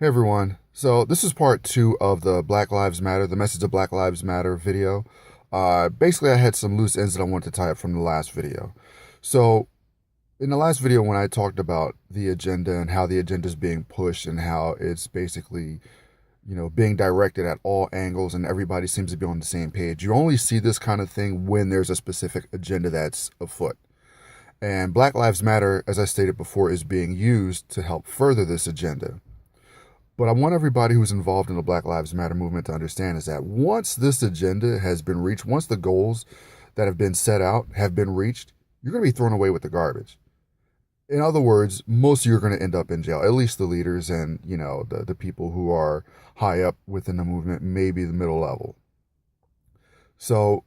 Hey everyone. So this is part two of the Black Lives Matter, the Message of Black Lives Matter video. Basically, I had some loose ends that I wanted to tie up from the last video. So in the last video, when I talked about the agenda and how the agenda is being pushed and how it's basically, being directed at all angles and everybody seems to be on the same page, you only see this kind of thing when there's a specific agenda that's afoot. And Black Lives Matter, as I stated before, is being used to help further this agenda. But I want everybody who's involved in the Black Lives Matter movement to understand is that once this agenda has been reached, once the goals that have been set out have been reached, you're going to be thrown away with the garbage. In other words, most of you are going to end up in jail, at least the leaders and, the people who are high up within the movement, maybe the middle level. So,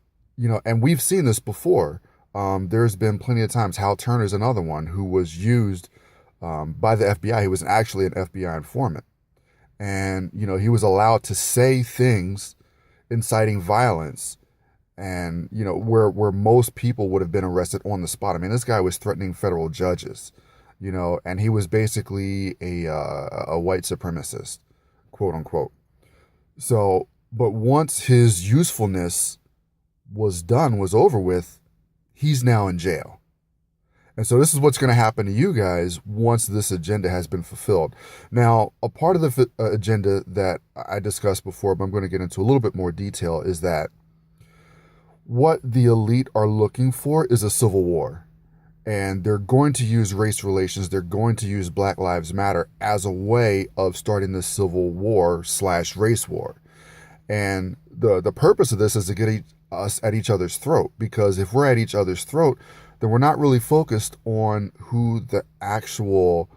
and we've seen this before. There's been plenty of times. Hal Turner's another one who was used by the FBI. He was actually an FBI informant. And, he was allowed to say things inciting violence and, where most people would have been arrested on the spot. I mean, this guy was threatening federal judges, and he was basically a white supremacist, quote unquote. So, but once his usefulness was over with, he's now in jail. And so this is what's going to happen to you guys once this agenda has been fulfilled. Now, a part of the agenda that I discussed before, but I'm going to get into a little bit more detail, is that what the elite are looking for is a civil war. And they're going to use race relations. They're going to use Black Lives Matter as a way of starting this civil war / race war. And the purpose of this is to get us at each other's throat, because if we're at each other's throat, then we're not really focused on who the actual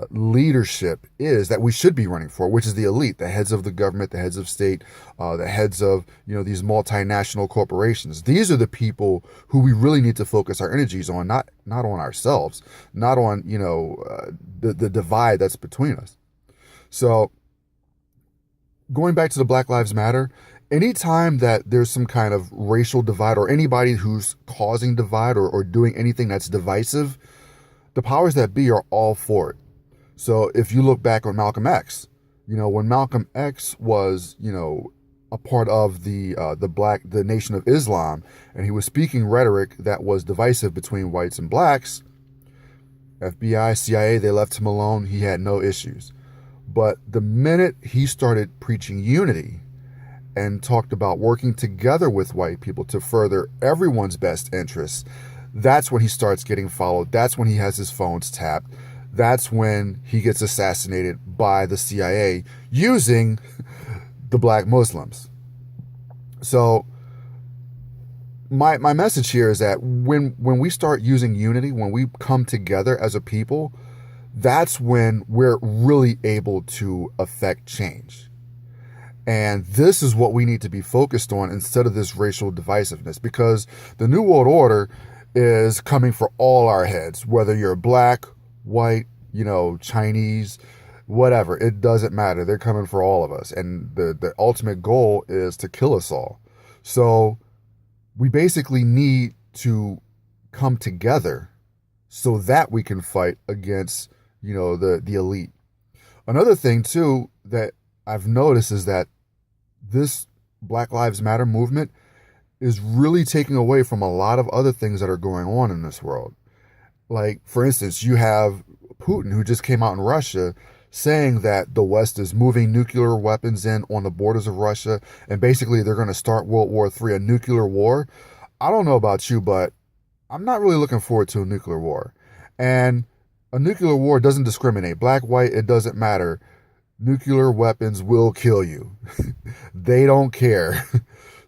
leadership is that we should be running for, which is the elite, the heads of the government, the heads of state, the heads of, these multinational corporations. These are the people who we really need to focus our energies on, not on ourselves, not on, the divide that's between us. So going back to the Black Lives Matter, anytime that there's some kind of racial divide or anybody who's causing divide or doing anything that's divisive, the powers that be are all for it. So if you look back on Malcolm X, when Malcolm X was, a part of the Nation of Islam, and he was speaking rhetoric that was divisive between whites and blacks, FBI, CIA, they left him alone. He had no issues. But the minute he started preaching unity and talked about working together with white people to further everyone's best interests, that's when he starts getting followed. That's when he has his phones tapped. That's when he gets assassinated by the CIA using the black Muslims. So my message here is that when we start using unity, when we come together as a people, that's when we're really able to affect change. And this is what we need to be focused on instead of this racial divisiveness, because the New World Order is coming for all our heads, whether you're black, white, Chinese, whatever. It doesn't matter. They're coming for all of us. And the ultimate goal is to kill us all. So we basically need to come together so that we can fight against, the elite. Another thing, too, that I've noticed is that this Black Lives Matter movement is really taking away from a lot of other things that are going on in this world. Like, for instance, you have Putin, who just came out in Russia saying that the West is moving nuclear weapons in on the borders of Russia, and basically they're going to start World War III, a nuclear war. I don't know about you, but I'm not really looking forward to a nuclear war. And a nuclear war doesn't discriminate. Black, white, it doesn't matter. Nuclear weapons will kill you. They don't care.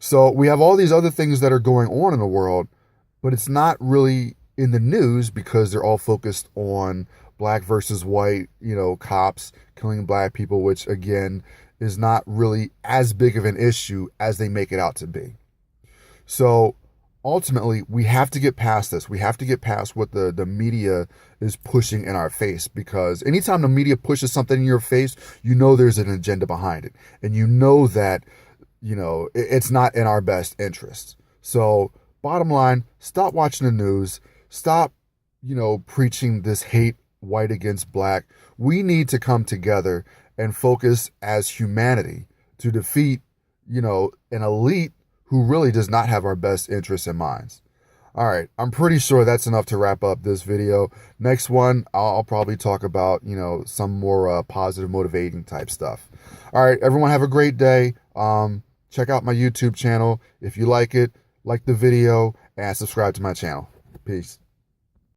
So we have all these other things that are going on in the world, but it's not really in the news because they're all focused on black versus white, cops killing black people, which again is not really as big of an issue as they make it out to be. So ultimately, we have to get past this. We have to get past what the media is pushing in our face, because anytime the media pushes something in your face, there's an agenda behind it. And that, it's not in our best interest. So bottom line, stop watching the news. Stop, preaching this hate, white against black. We need to come together and focus as humanity to defeat, an elite who really does not have our best interests in mind. All right, I'm pretty sure that's enough to wrap up this video. Next one, I'll probably talk about, some more positive, motivating type stuff. All right, everyone have a great day. Check out my YouTube channel. If you like it, like the video, and subscribe to my channel. Peace.